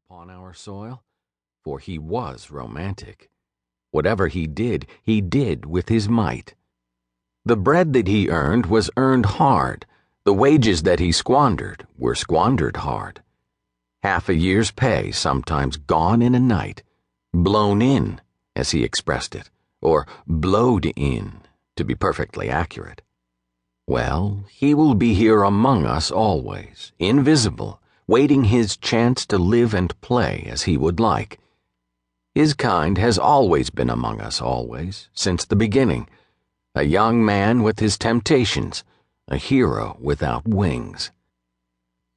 upon our soil, for he was romantic. Whatever he did with his might. The bread that he earned was earned hard. The wages that he squandered were squandered hard. Half a year's pay sometimes gone in a night, blown in, as he expressed it, or blowed in, to be perfectly accurate. Well, he will be here among us always, invisible, waiting his chance to live and play as he would like. His kind has always been among us always, since the beginning, a young man with his temptations, a hero without wings.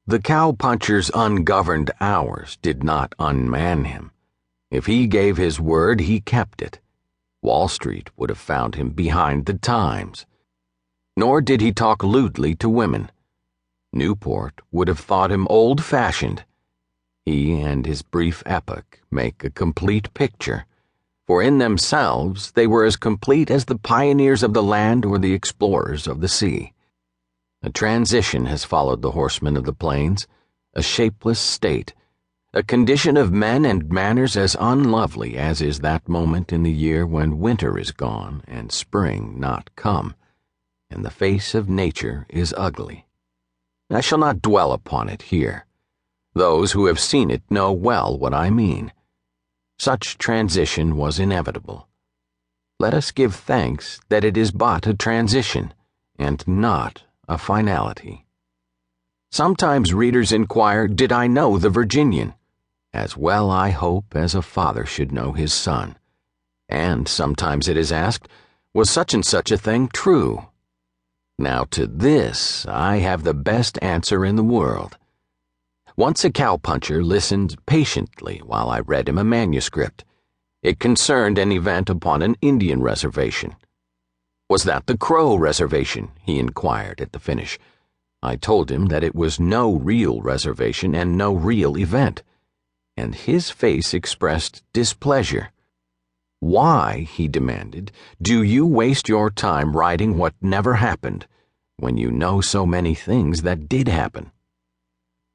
The cowpuncher's ungoverned hours did not unman him. If he gave his word, he kept it. Wall Street would have found him behind the times. Nor did he talk lewdly to women. Newport would have thought him old-fashioned. He and his brief epoch make a complete picture, for in themselves they were as complete as the pioneers of the land or the explorers of the sea. A transition has followed the horsemen of the plains, a shapeless state, a condition of men and manners as unlovely as is that moment in the year when winter is gone and spring not come, and the face of nature is ugly. I shall not dwell upon it here. Those who have seen it know well what I mean. Such transition was inevitable. Let us give thanks that it is but a transition, and not a finality. Sometimes readers inquire, did I know the Virginian? As well, I hope, as a father should know his son. And sometimes it is asked, was such and such a thing true? Now to this I have the best answer in the world. Once a cowpuncher listened patiently while I read him a manuscript. It concerned an event upon an Indian reservation. Was that the Crow reservation? He inquired at the finish. I told him that it was no real reservation and no real event, and his face expressed displeasure. Why, he demanded, do you waste your time writing what never happened, when you know so many things that did happen?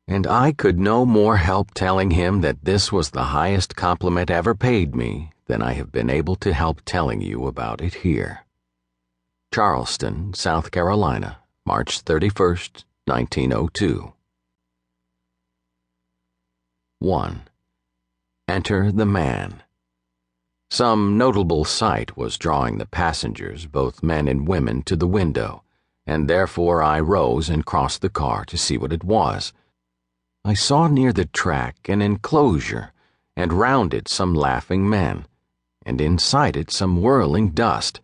And I could no more help telling him that this was the highest compliment ever paid me than I have been able to help telling you about it here. Charleston, South Carolina, March 31st, 1902. 1. Enter the man. Some notable sight was drawing the passengers, both men and women, to the window, and therefore I rose and crossed the car to see what it was. I saw near the track an enclosure, and round it some laughing men, and inside it some whirling dust,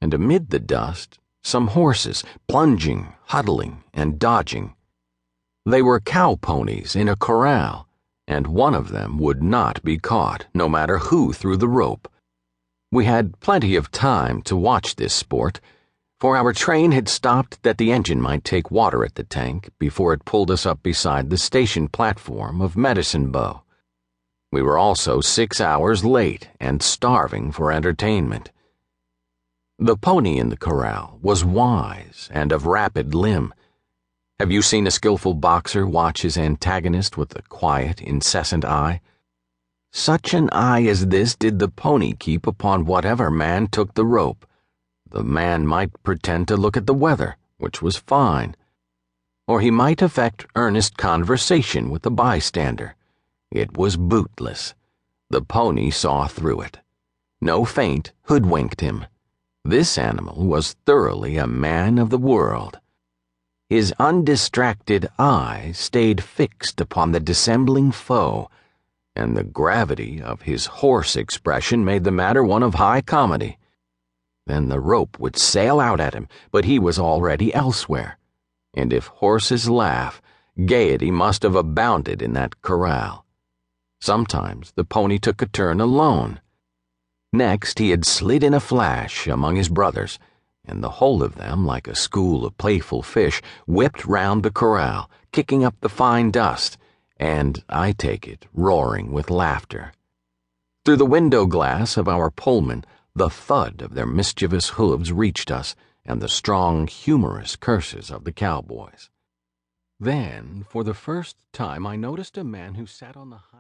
and amid the dust some horses, plunging, huddling, and dodging. They were cow ponies in a corral, and one of them would not be caught, no matter who threw the rope. We had plenty of time to watch this sport, for our train had stopped that the engine might take water at the tank before it pulled us up beside the station platform of Medicine Bow. We were also 6 hours late and starving for entertainment. The pony in the corral was wise and of rapid limb. Have you seen a skillful boxer watch his antagonist with a quiet, incessant eye? Such an eye as this did the pony keep upon whatever man took the rope. The man might pretend to look at the weather, which was fine, or he might affect earnest conversation with the bystander. It was bootless. The pony saw through it. No feint hoodwinked him. This animal was thoroughly a man of the world. His undistracted eye stayed fixed upon the dissembling foe, and the gravity of his hoarse expression made the matter one of high comedy. Then the rope would sail out at him, but he was already elsewhere. And if horses laugh, gaiety must have abounded in that corral. Sometimes the pony took a turn alone. Next he had slid in a flash among his brothers, and the whole of them, like a school of playful fish, whipped round the corral, kicking up the fine dust, and, I take it, roaring with laughter. Through the window glass of our Pullman, the thud of their mischievous hooves reached us, and the strong, humorous curses of the cowboys. Then, for the first time, I noticed a man who sat on the